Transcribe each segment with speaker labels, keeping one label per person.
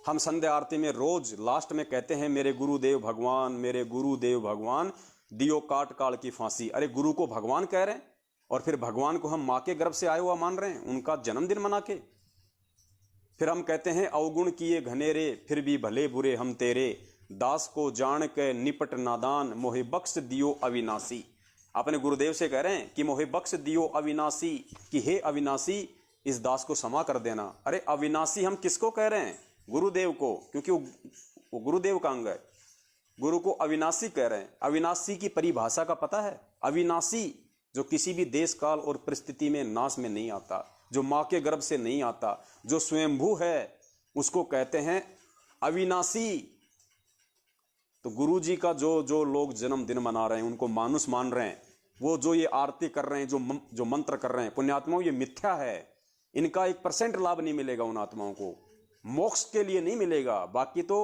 Speaker 1: हम संध्या आरती में रोज लास्ट में कहते हैं मेरे गुरुदेव भगवान, मेरे गुरुदेव भगवान, दियो काट काल की फांसी। अरे गुरु को भगवान कह रहे हैं और फिर भगवान को हम मां के गर्भ से आया हुआ मान रहे हैं, उनका जन्मदिन मना के। फिर हम कहते हैं अवगुण किए घनेरे, फिर भी भले बुरे हम तेरे, दास को जान के निपट नादान, मोहे बख्श दियो अविनाशी। अपने गुरुदेव से कह रहे हैं कि मोहे बख्श दियो अविनाशी, कि हे अविनाशी इस दास को क्षमा कर देना। अरे अविनाशी हम किसको कह रहे हैं? गुरुदेव को, क्योंकि वो गुरुदेव का अंग है। गुरु को अविनाशी कह रहे हैं। अविनाशी की परिभाषा का पता है? अविनाशी जो किसी भी देश काल और परिस्थिति में नाश में नहीं आता, जो मां के गर्भ से नहीं आता, जो स्वयंभू है, उसको कहते हैं अविनाशी। तो गुरु जी का जो लोग जन्मदिन मना रहे हैं, उनको मानुष मान रहे हैं, वो जो ये आरती कर रहे हैं, जो मंत्र कर रहे हैं, पुण्यात्माओं ये मिथ्या है। इनका 1% लाभ नहीं मिलेगा उन आत्माओं को, मोक्ष के लिए नहीं मिलेगा। बाकी तो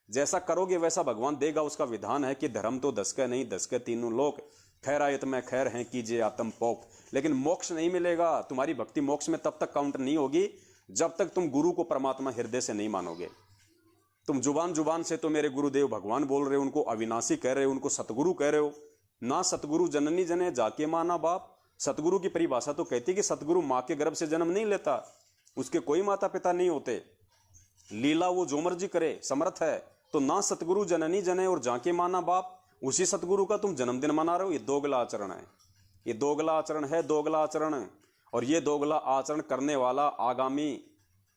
Speaker 1: जैसा करोगे वैसा भगवान देगा, उसका विधान है कि धर्म तो 10 के नहीं 10 के तीनों लोक, खैरायत में खैर हैं कीजिए आत्म पोक। लेकिन मोक्ष नहीं मिलेगा, तुम्हारी भक्ति मोक्ष में तब तक काउंट नहीं होगी जब तक तुम गुरु को परमात्मा हृदय से नहीं मानोगे। तुम जुबान से तो मेरे गुरुदेव भगवान बोल रहे हो, उनको अविनाशी कह रहे हो, उनको सतगुरु कह रहे हो। ना सतगुरु जननी जने जाके माना बाप। सतगुरु की परिभाषा तो कहती है कि सतगुरु मां के गर्भ से जन्म नहीं लेता, उसके कोई माता पिता नहीं होते, लीला वो जो मर्जी करे, समर्थ है। तो ना सतगुरु जननी जने और जाके माना बाप, उसी सतगुरु का तुम जन्मदिन मना रहे हो। ये दोगला आचरण है, ये दोगला आचरण है, दोगला आचरण। और ये दोगला आचरण करने वाला आगामी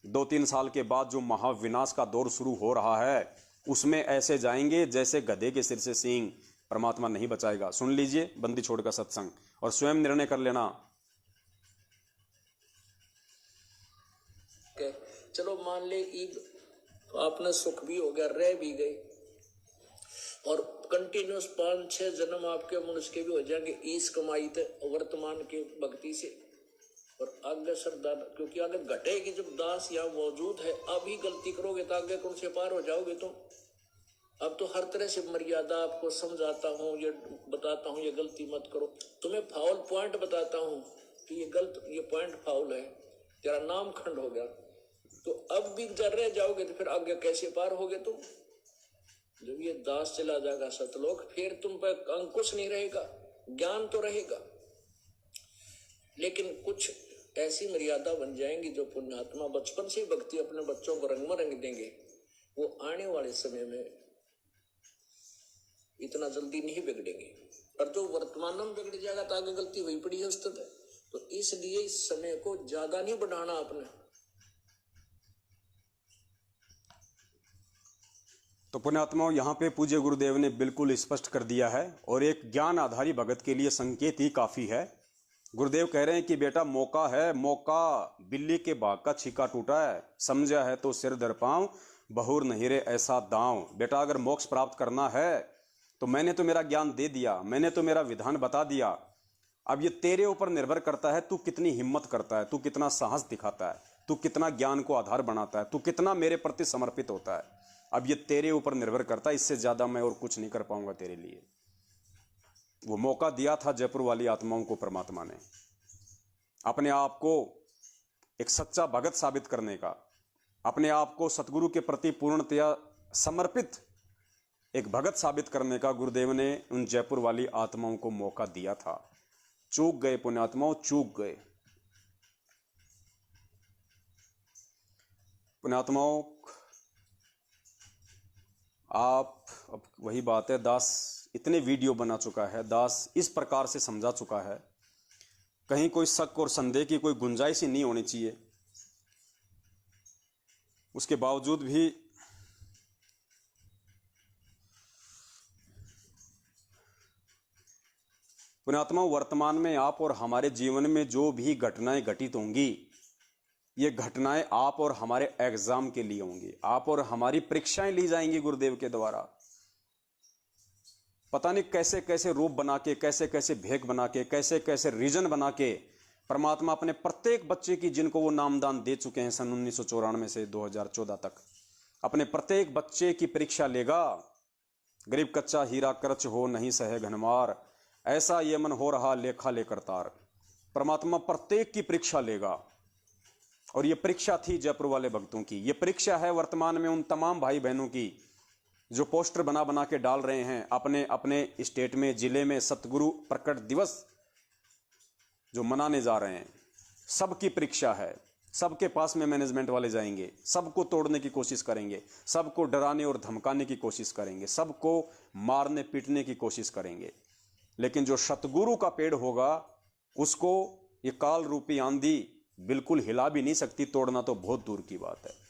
Speaker 1: 2-3 साल के बाद जो महाविनाश का दौर शुरू हो रहा है, उसमें ऐसे जाएंगे जैसे गधे के सिर से सींग। परमात्मा नहीं बचाएगा। सुन लीजिए बंदी छोड़ का सत्संग और स्वयं निर्णय कर लेना।
Speaker 2: चलो मान ले ईद आपने सुख भी हो गया, रह भी गए, और कंटिन्यूस 5-6 जन्म आपके मनुष्य के भी हो जाएंगे इस कमाई थे वर्तमान के भक्ति से। और आगे श्रद्धा, क्योंकि आगे घटेगी जब दास यहाँ मौजूद है। अभी गलती करोगे तो आगे कौन से पार हो जाओगे तुम। अब तो हर तरह से मर्यादा आपको समझाता हूँ, ये बताता हूँ ये गलती मत करो, तुम्हें फाउल पॉइंट बताता हूँ कि ये पॉइंट फाउल है, तेरा नाम खंड हो गया। तो अब भी जब रह जाओगे तो फिर आगे कैसे पार होगे तुम। जब ये दास चला जाएगा सतलोक, फिर तुम पर अंकुश नहीं रहेगा, ज्ञान तो रहेगा, लेकिन कुछ ऐसी मर्यादा बन जाएंगी जो पुण्यात्मा बचपन से भक्ति अपने बच्चों को रंग में रंग देंगे। वो आने वाले समय में इतना जल्दी नहीं बिगड़ेंगे। और जो वर्तमान में बिगड़ जाएगा तो आगे गलती हुई पड़ी है उस तरह। तो इसलिए इस समय को ज्यादा नहीं बढ़ाना आपने।
Speaker 1: तो पुण्यात्माओं यहाँ पे पूज्य गुरुदेव ने बिल्कुल स्पष्ट कर दिया है, और एक ज्ञान आधारी भगत के लिए संकेत ही काफी है। गुरुदेव कह रहे हैं कि बेटा मौका है, मौका बिल्ली के बाग का छीका टूटा है, समझा है तो सिर दर पांव, बहुर नहीं रे ऐसा दांव। बेटा अगर मोक्ष प्राप्त करना है तो मैंने तो मेरा ज्ञान दे दिया, मैंने तो मेरा विधान बता दिया। अब ये तेरे ऊपर निर्भर करता है, तू कितनी हिम्मत करता है, तू कितना साहस दिखाता है, तू कितना ज्ञान को आधार बनाता है, तू कितना मेरे प्रति समर्पित होता है। अब ये तेरे ऊपर निर्भर करता है, इससे ज्यादा मैं और कुछ नहीं कर पाऊंगा तेरे लिए। वो मौका दिया था जयपुर वाली आत्माओं को परमात्मा ने, अपने आप को एक सच्चा भगत साबित करने का, अपने आप को सतगुरु के प्रति पूर्णतया समर्पित एक भगत साबित करने का गुरुदेव ने उन जयपुर वाली आत्माओं को मौका दिया था। चूक गए पुण्यात्माओं, चूक गए पुण्यात्माओं। आप अब वही बात है, दास इतने वीडियो बना चुका है, दास इस प्रकार से समझा चुका है, कहीं कोई शक और संदेह की कोई गुंजाइश ही नहीं होनी चाहिए। उसके बावजूद भी पुण्यात्मा वर्तमान में आप और हमारे जीवन में जो भी घटनाएं घटित होंगी, ये घटनाएं आप और हमारे एग्जाम के लिए होंगी, आप और हमारी परीक्षाएं ली जाएंगी गुरुदेव के द्वारा। पता नहीं कैसे कैसे रूप बना के, कैसे कैसे भेक बना के, कैसे कैसे रीजन बना के परमात्मा अपने प्रत्येक बच्चे की, जिनको वो नामदान दे चुके हैं सन 1994 से 2014 तक, अपने प्रत्येक बच्चे की परीक्षा लेगा। गरीब कच्चा हीरा करच हो नहीं सहे घनमार, ऐसा ये मन हो रहा लेखा लेकर तार। परमात्मा प्रत्येक की परीक्षा लेगा। और ये परीक्षा थी जयपुर वाले भक्तों की, ये परीक्षा है वर्तमान में उन तमाम भाई बहनों की जो पोस्टर बना बना के डाल रहे हैं अपने अपने स्टेट में, जिले में सतगुरु प्रकट दिवस जो मनाने जा रहे हैं। सबकी परीक्षा है, सबके पास में मैनेजमेंट वाले जाएंगे, सबको तोड़ने की कोशिश करेंगे, सबको डराने और धमकाने की कोशिश करेंगे, सबको मारने पीटने की कोशिश करेंगे। लेकिन जो सतगुरु का पेड़ होगा उसको ये काल रूपी आंधी बिल्कुल हिला भी नहीं सकती, तोड़ना तो बहुत दूर की बात है।